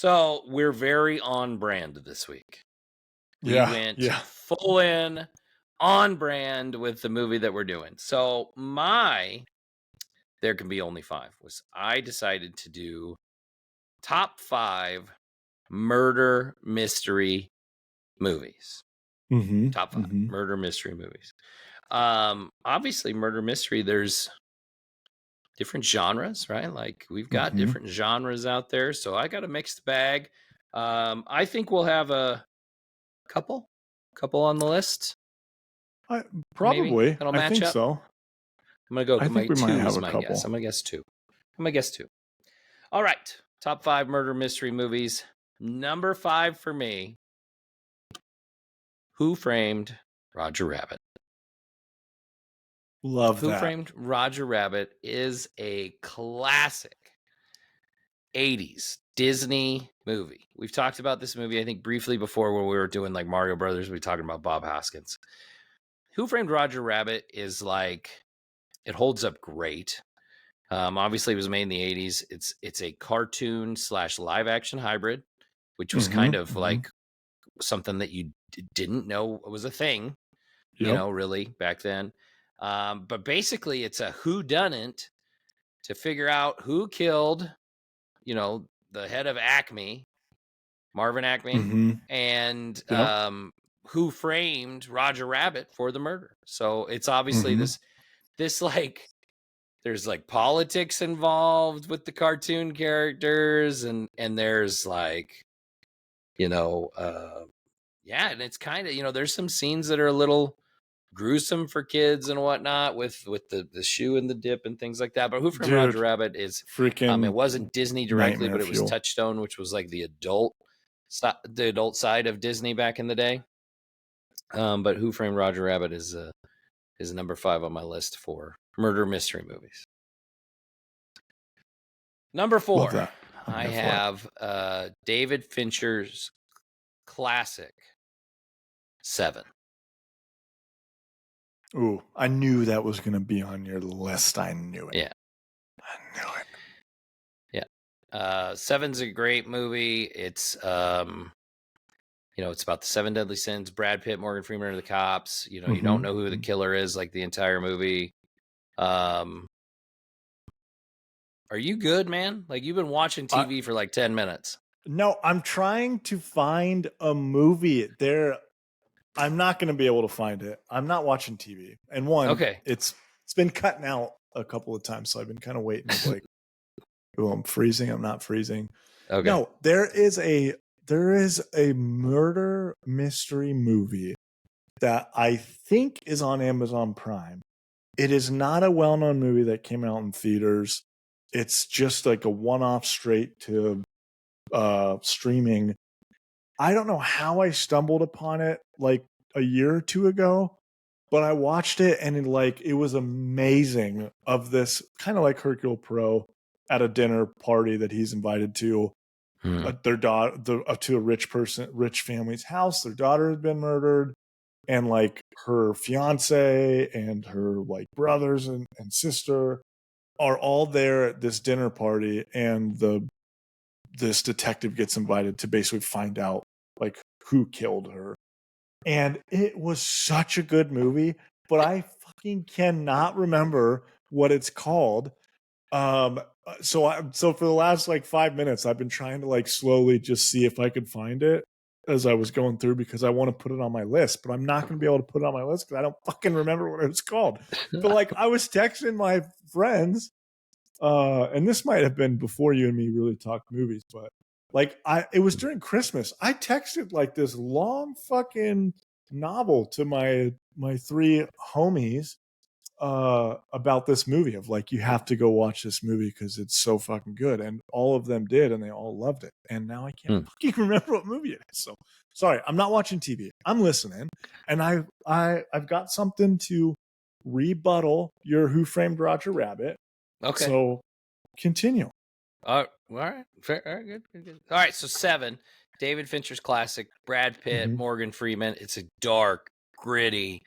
So we're very on brand this week. We Yeah, went yeah. full in on brand with the movie that we're doing. So my There Can Be Only Five was I decided to do top 5 murder mystery movies. Mhm, Top 5 mhm, murder mystery movies. Obviously murder mystery, there's different genres, right? Like we've got mhm. different genres out there. So I got a mixed bag. I think we'll have a couple on the list, I maybe probably, that'll I match think up. so. I'm gonna go. I My think we might two have is a my guess. couple. I'm gonna guess two. All right, top 5 murder mystery movies. Number 5 for me. Who Framed Roger Rabbit? Love Who that. Framed Roger Rabbit is a classic 80s Disney movie. We've talked about this movie, I think, briefly before when we were doing like Mario Brothers. We were talking about Bob Hoskins. Who Framed Roger Rabbit is like, it holds up great. Obviously, it was made in the 80s. It's a cartoon / live action hybrid, which was kind Mhm, of mhm. like something that you didn't know was a thing, Yep. really back then. But basically, it's a whodunit to figure out who killed, the head of Acme, Marvin Acme, Mhm. and Yep. who framed Roger Rabbit for the murder. So it's obviously Mhm. this like there's like politics involved with the cartoon characters, and there's like you know yeah, and it's kind of, there's some scenes that are a little gruesome for kids and whatnot with the shoe and the dip and things like that. But Who Framed Roger Dude, Rabbit is it freaking wasn't Disney directly, nightmare but it was fuel. Touchstone, which was like the adult side of Disney back in the day. But Who Framed Roger Rabbit is number 5 on my list for murder mystery movies. Number Love 4, that. I'm I here for it. have David Fincher's classic Seven. Ooh, I knew that was gonna be on your list. I knew it. Yeah. I knew it. Yeah. Seven's a great movie. It's it's about the 7 deadly sins. Brad Pitt, Morgan Freeman are the cops. You don't Mhm, know who the mhm. killer is like the entire movie. Um Are you good, man? Like you've been watching I TV for like 10 minutes. No, I'm trying to find a movie. I'm not going to be able to find it. I'm not watching TV. And one, Okay. it's been cutting out a couple of times, so I've been kind of waiting of like, oh, I'm freezing, I'm not freezing. Okay. No, there is a murder mystery movie that I think is on Amazon Prime. It is not a well-known movie that came out in theaters. It's just like a one-off straight to streaming. I don't know how I stumbled upon it like a year or two ago, but I watched it and it was amazing, of this kind of like Hercule Poirot at a dinner party that he's invited to. Hmm. Their daughter to a rich family's house. Their daughter has been murdered, and like her fiance and her like brothers and sister are all there at this dinner party, and this detective gets invited to basically find out like who killed her. And it was such a good movie, but I fucking cannot remember what it's called. So for the last like 5 minutes, I've been trying to like slowly just see if I could find it as I was going through, because I want to put it on my list, but I'm not going to be able to put it on my list because I don't fucking remember what it was called. But like I was texting my friends, and this might have been before you and me really talked movies, but like it was during Christmas. I texted like this long fucking novel to my 3 homies about this movie, of like, you have to go watch this movie because it's so fucking good, and all of them did, and they all loved it. And now I can't Hmm. fucking remember what movie it is. So sorry, I'm not watching TV. I'm listening, and I've got something to rebuttal your Who Framed Roger Rabbit. Okay. So continue. All right. Fair. All right. Good. All right. So 7, David Fincher's classic. Brad Pitt, Mhm. Morgan Freeman. It's a dark, gritty,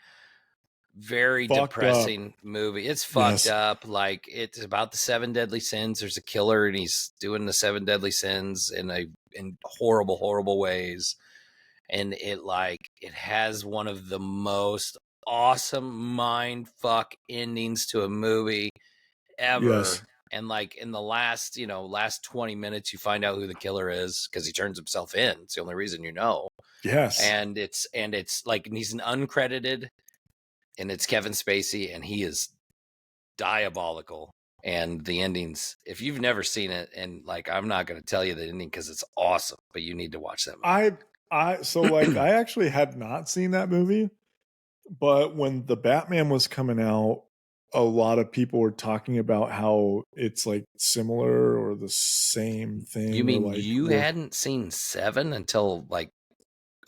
very Fucked up. depressing movie. It's fucked Yes. up. Like it's about the 7 deadly sins. There's a killer, and he's doing the 7 deadly sins in a in horrible, horrible ways. And it has one of the most awesome mind fuck endings to a movie ever. Yes. And like in the last 20 minutes, you find out who the killer is because he turns himself in. It's the only reason you know. Yes. And it's like, and he's an uncredited, and it's Kevin Spacey, and he is diabolical. And the endings, if you've never seen it, and like, I'm not going to tell you the ending because it's awesome, but you need to watch that movie. I actually had not seen that movie, but when the Batman was coming out, a lot of people were talking about how it's like similar or the same thing. You mean like, you hadn't seen Seven until like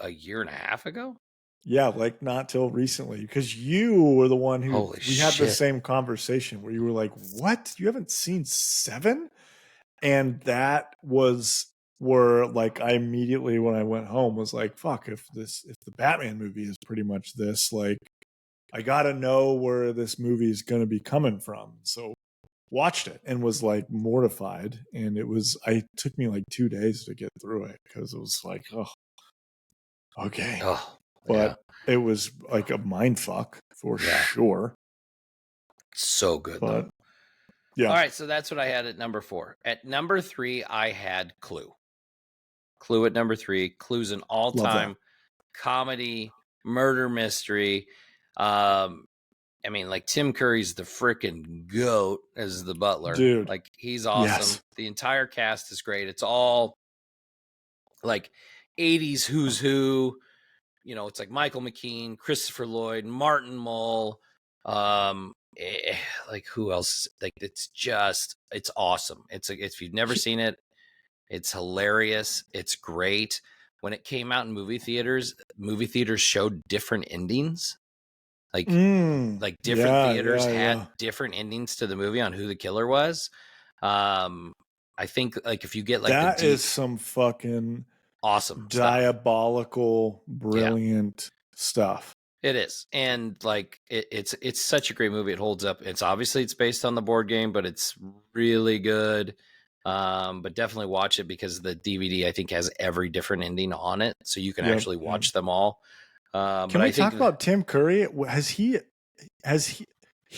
a year and a half ago? Yeah, like not till recently, because you were the one who Holy we had the shit. same conversation where you were like, "What? You haven't seen Seven?" And that was where like I immediately when I went home was like, "Fuck! If the Batman movie is pretty much this, like, I gotta know where this movie is going to be coming from." So watched it and was like mortified, and it took me like 2 days to get through it because it was like, oh, okay. Oh, But it was like a mind fuck for sure. So good, But though. yeah. All right, so that's what I had at number 4. At number 3, I had Clue. Clue at number 3. Clue's an all-time comedy, murder mystery. I mean, like, Tim Curry's the freaking GOAT as the butler. Dude. Like, he's awesome. Yes. The entire cast is great. It's all like 80s who's who. You know, it's like Michael McKean, Christopher Lloyd, Martin Mull, like who else? Like, it's awesome. It's like, if you've never seen it, it's hilarious. It's great. When it came out in movie theaters showed different endings. Like different theaters had different endings to the movie on who the killer was. I think like if you get like that is some fucking awesome diabolical brilliant stuff. It is. And like it's such a great movie. It holds up. It's based on the board game, but it's really good. But definitely watch it because the DVD I think has every different ending on it, so you can actually watch them all. Can we talk about Tim Curry? He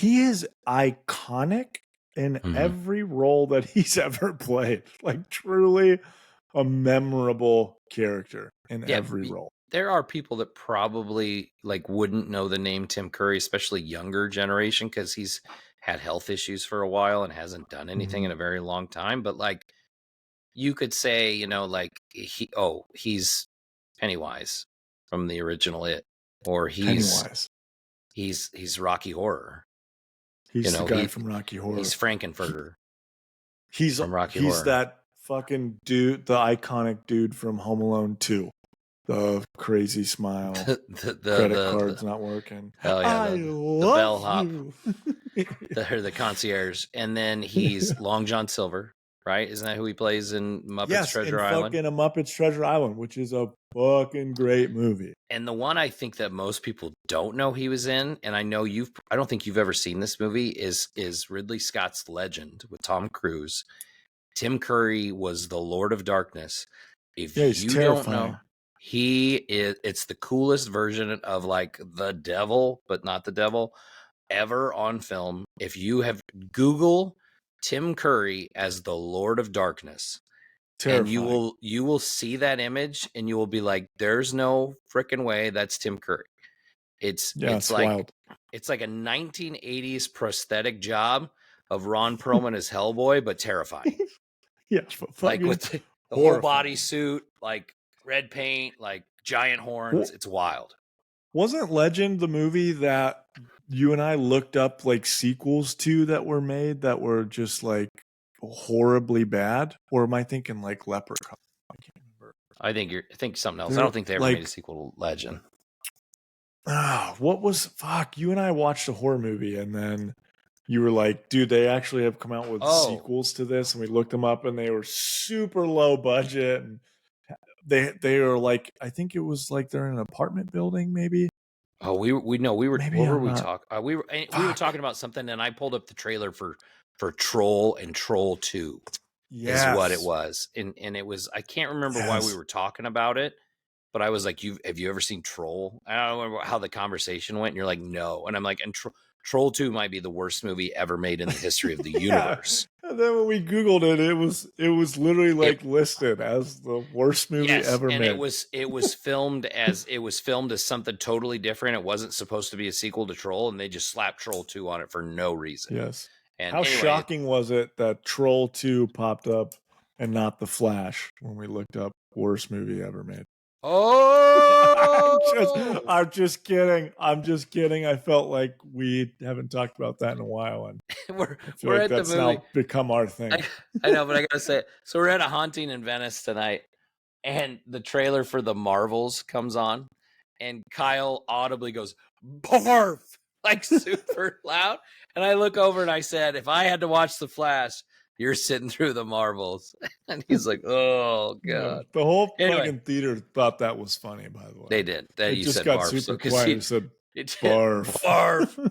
is iconic in every role that he's ever played. Like, truly a memorable character in every role. There are people that probably like wouldn't know the name Tim Curry, especially younger generation, because he's had health issues for a while and hasn't done anything in a very long time. But like, you could say, you know, like he's Pennywise from the original It, or he's Rocky Horror. He's the guy from Rocky Horror. He's Frankenfurter. He's from Rocky Horror. He's that fucking dude, the iconic dude from Home Alone 2. The crazy smile. The credit card's not working. Oh yeah, the bellhop. the concierge. And then he's Long John Silver, right? Isn't that who he plays in Muppets Treasure Island? Fucking a Muppets Treasure Island, which is a fucking great movie. And the one I think that most people don't know he was in, and I don't think you've ever seen this movie, is Ridley Scott's Legend with Tom Cruise. Tim Curry was the Lord of Darkness. If you don't know, it's the coolest version of like the devil, but not the devil, ever on film. If you have Google Tim Curry as the Lord of Darkness, and you will see that image and you will be like, there's no freaking way that's Tim Curry. It's like wild. It's like a 1980s prosthetic job of Ron Perlman as Hellboy, but terrifying. Like with the whole body suit, like red paint, like giant horns. It's wild. Wasn't Legend the movie that you and I looked up like sequels to that were made that were just like horribly bad? Or am I thinking like Leprechaun? I can't remember. I think something else. I don't think they ever made a sequel to Legend. You and I watched a horror movie and then you were like, dude, they actually have come out with sequels to this, and we looked them up and they were super low budget, and they are like, I think it was like they're in an apartment building, maybe. Oh, we were talking? We were talking about something, and I pulled up the trailer for Troll and Troll 2. is what it Yes. was. And it was, I can't remember why we Yes. were talking about it, but I was like, have you ever seen Troll? I don't remember how the conversation went. And you're like, no. And I'm like, and Troll 2 might be the worst movie ever made in the history of the universe. And then when we Googled it, it was literally like listed as the worst movie ever and made. it was filmed as something totally different. It wasn't supposed to be a sequel to Troll, and they just slapped Troll 2 on it for no reason. Yes. And how anyway, shocking was it that Troll 2 popped up and not The Flash when we looked up worst movie ever made? Oh, I'm just kidding. I'm just kidding. I felt like we haven't talked about that in a while, and we're I feel like at that's the movie. now become our thing. I know, but I gotta say it. So we're at a haunting in Venice tonight, and the trailer for The Marvels comes on, and Kyle audibly goes, "Barf!" like super loud. And I look over and I said, "If I had to watch The Flash, you're sitting through The Marvels." And he's like, "Oh god!" Yeah, the whole fucking theater thought that was funny. By the way, they did. That it you just said got barf, super so, quiet. He said barf. Barf.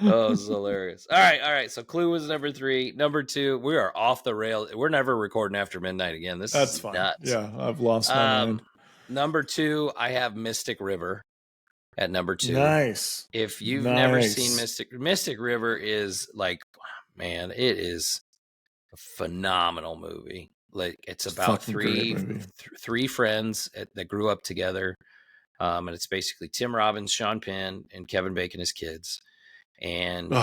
Oh, it's hilarious. All right. So Clue was number 3. Number 2, we are off the rail. We're never recording after midnight again. That's fine. nuts. Yeah, I've lost my mind. Number 2, I have Mystic River at number 2. Nice. If you've never seen Mystic River is like, man, it is a phenomenal movie. Like it's about three friends that grew up together. And it's basically Tim Robbins, Sean Penn, and Kevin Bacon as kids. And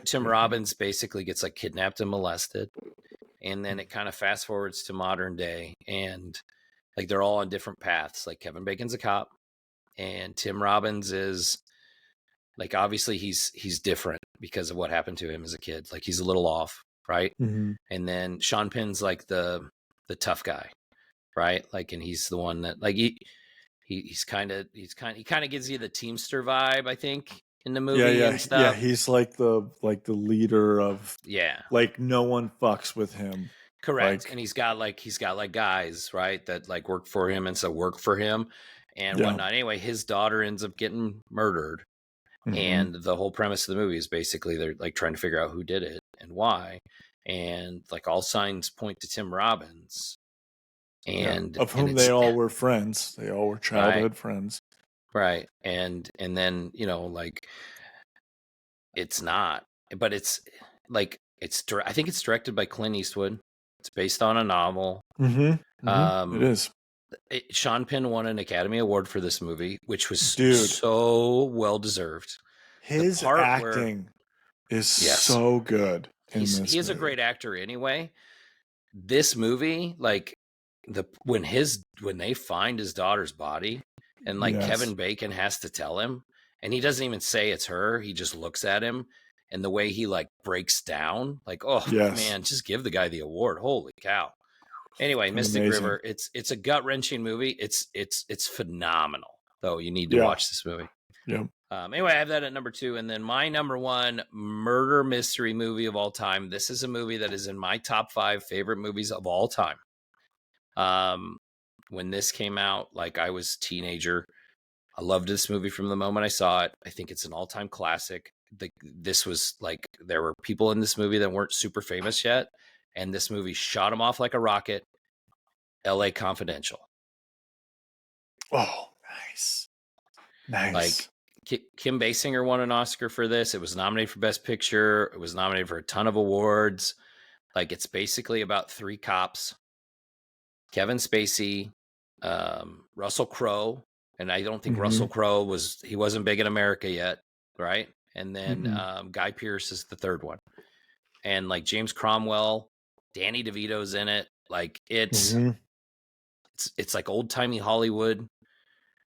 Tim Robbins basically gets like kidnapped and molested, and then it kind of fast forwards to modern day, and like they're all on different paths. Like Kevin Bacon's a cop, and Tim Robbins is like, obviously he's different because of what happened to him as a kid. Like he's a little off, right? Mm-hmm. And then Sean Penn's like the tough guy, right? Like, and he's the one that like he kind of gives you the Teamster vibe, I think, in the movie and stuff. Yeah, he's like the leader of like no one fucks with him. Correct. Like, and he's got like guys, right, that like work for him and so work for him and whatnot. Anyway, his daughter ends up getting murdered. Mm-hmm. And the whole premise of the movie is basically they're like trying to figure out who did it and why. And like all signs point to Tim Robbins. And of whom they all were friends. They all were childhood friends. Right. And then, you know, like it's not, but it's like I think it's directed by Clint Eastwood. It's based on a novel. Mm-hmm. It is. Sean Penn won an Academy Award for this movie, which was so well deserved. His acting is so good. He is a great actor anyway. This movie, like when they find his daughter's body and like Kevin Bacon has to tell him, and he doesn't even say it's her, he just looks at him, and the way he like breaks down, like, oh man, just give the guy the award. Holy cow. Anyway, Mystic River, it's a gut-wrenching movie. It's phenomenal, though. You need to watch this movie. Yeah. Anyway, I have that at number 2, and then my number 1 murder mystery movie of all time. This is a movie that is in my top 5 favorite movies of all time. When this came out, like I was a teenager, I loved this movie from the moment I saw it. I think it's an all-time classic. This was like, there were people in this movie that weren't super famous yet, and this movie shot them off like a rocket. LA Confidential. Oh, nice. Like Kim Basinger won an Oscar for this. It was nominated for Best Picture. It was nominated for a ton of awards. Like it's basically about 3 cops: Kevin Spacey, Russell Crowe, and I don't think Russell Crowe wasn't big in America yet, right? And then Guy Pearce is the third one, and like James Cromwell, Danny DeVito's in it. Like it's like old timey Hollywood.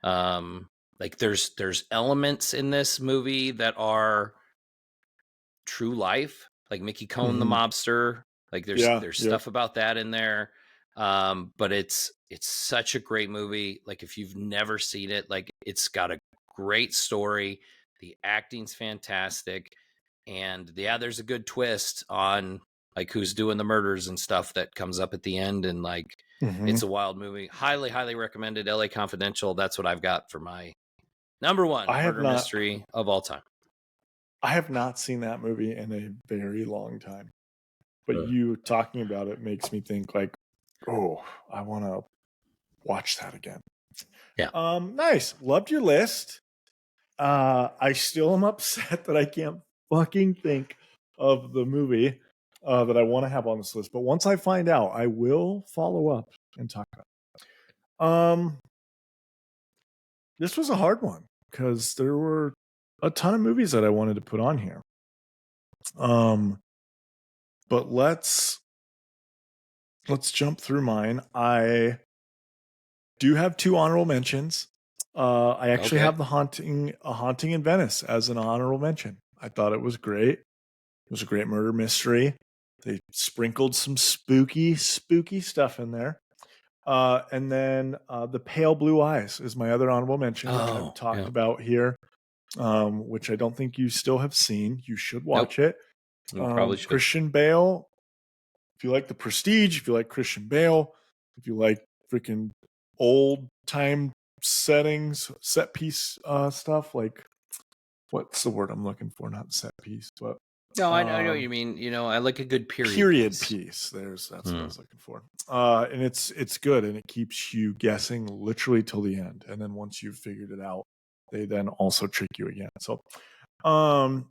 Like there's elements in this movie that are true life, like Mickey Cohen the mobster. Like there's stuff about that in there. But it's such a great movie. Like if you've never seen it, like it's got a great story. The acting's fantastic. And there's a good twist on like who's doing the murders and stuff that comes up at the end. And like, it's a wild movie. Highly, highly recommended. LA Confidential. That's what I've got for my number 1 murder mystery of all time. I have not seen that movie in a very long time. but you talking about it makes me think like, oh, I want to watch that again. Yeah. Nice. Loved your list. I still am upset that I can't fucking think of the movie that I want to have on this list. But once I find out, I will follow up and talk about it. This was a hard one because there were a ton of movies that I wanted to put on here. But let's jump through mine. I do have 2 honorable mentions. I actually have A Haunting in Venice as an honorable mention. I thought it was great. It was a great murder mystery. They sprinkled some spooky stuff in there. And then The Pale Blue Eyes is my other honorable mention, which I've talked about here, which I don't think you still have seen. You should watch it. Probably should. Christian Bale. If you like The Prestige, if you like Christian Bale, if you like freaking old time settings, set piece stuff, like what's the word I'm looking for? Not set piece, but no, I know what you mean. You know, I like a good period piece. That's what I was looking for. And it's good, and it keeps you guessing literally till the end. And then once you've figured it out, they then also trick you again. So, and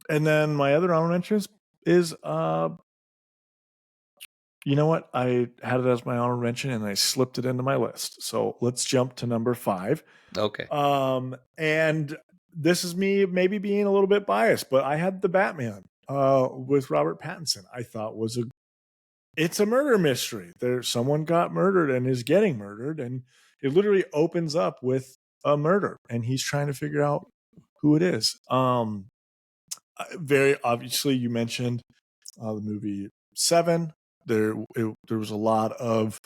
then my other honorable mentions is you know what? I had it as my honorable mention and I slipped it into my list. So let's jump to number 5. Okay. And this is me maybe being a little bit biased, but I had The Batman with Robert Pattinson. I thought it's a murder mystery. Someone got murdered and is getting murdered, and it literally opens up with a murder, and he's trying to figure out who it is. Very obviously, you mentioned the movie Seven. There was a lot of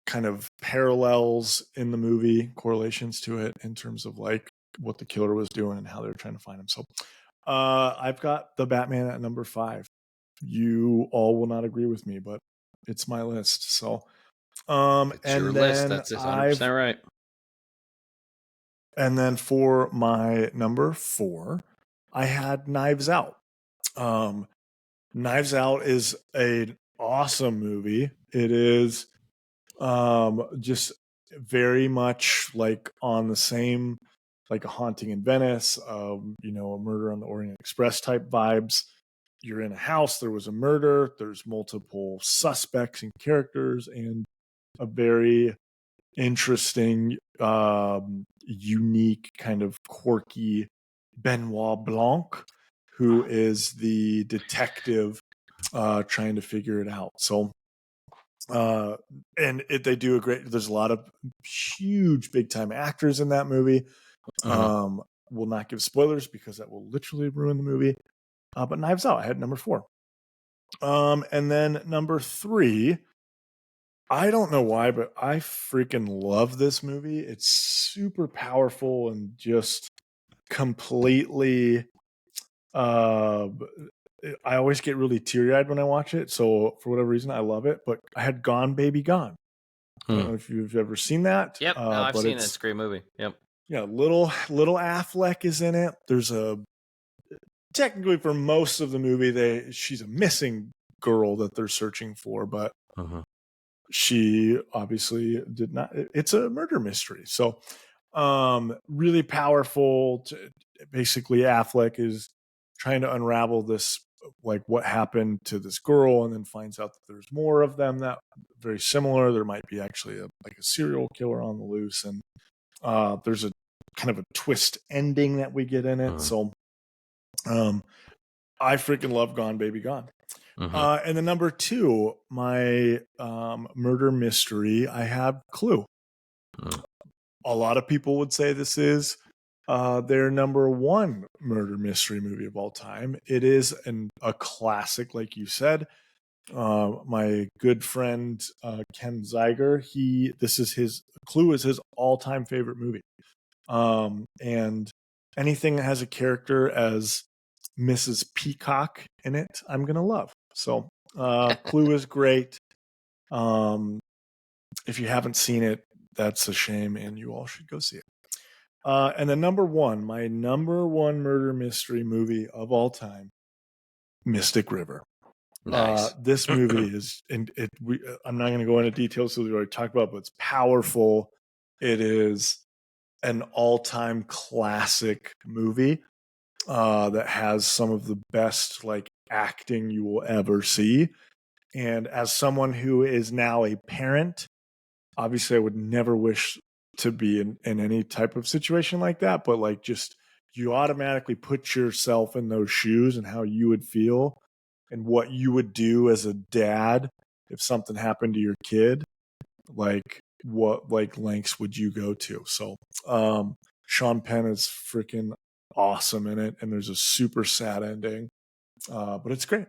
kind of parallels in the movie, correlations to it in terms of like what the killer was doing and how they were trying to find him. So I've got The Batman at number 5. You all will not agree with me, but it's my list. So it's your list. That's 100% right. And then for my number 4, I had Knives Out. Knives Out is an awesome movie. It is just very much like on the same, like A Haunting in Venice, a Murder on the Orient Express type vibes. You're in a house, there was a murder, there's multiple suspects and characters, and a very interesting, unique, kind of quirky Benoit Blanc, who is the detective trying to figure it out. So they do a great, there's a lot of huge big time actors in that movie. Will not give spoilers because that will literally ruin the movie. But Knives Out, I had number 4. And then number 3, I don't know why, but I freaking love this movie. It's super powerful and just completely I always get really teary-eyed when I watch it, so for whatever reason I love it. But I had Gone Baby Gone. I don't know if you've ever seen that. Yep, no, I've seen it. It's a great movie. Yep. Yeah, little Affleck is in it. There's technically for most of the movie she's a missing girl that they're searching for, but she obviously did not. It's a murder mystery, so really powerful. Basically, Affleck is trying to unravel this, like what happened to this girl, and then finds out that there's more of them that very similar. There might be actually a serial killer on the loose, and there's a kind of a twist ending that we get in it. So I freaking love Gone Baby Gone. And then number 2, my murder mystery, I have Clue. A lot of people would say this is their number 1 murder mystery movie of all time. It is a classic, like you said. My good friend Ken Zeiger, Clue is his all-time favorite movie. And anything that has a character as Mrs. Peacock in it, I'm gonna love. So Clue is great. If you haven't seen it, that's a shame, and you all should go see it. And then my number 1 murder mystery movie of all time, Mystic River. Nice. This movie is, I'm not going to go into details so we already talked about, but it's powerful. It is an all-time classic movie that has some of the best like acting you will ever see. And as someone who is now a parent, obviously I would never wish to be in any type of situation like that, but like just you automatically put yourself in those shoes and how you would feel and what you would do as a dad if something happened to your kid. Like what like lengths would you go to? So Sean Penn is freaking awesome in it, and there's a super sad ending. But it's great.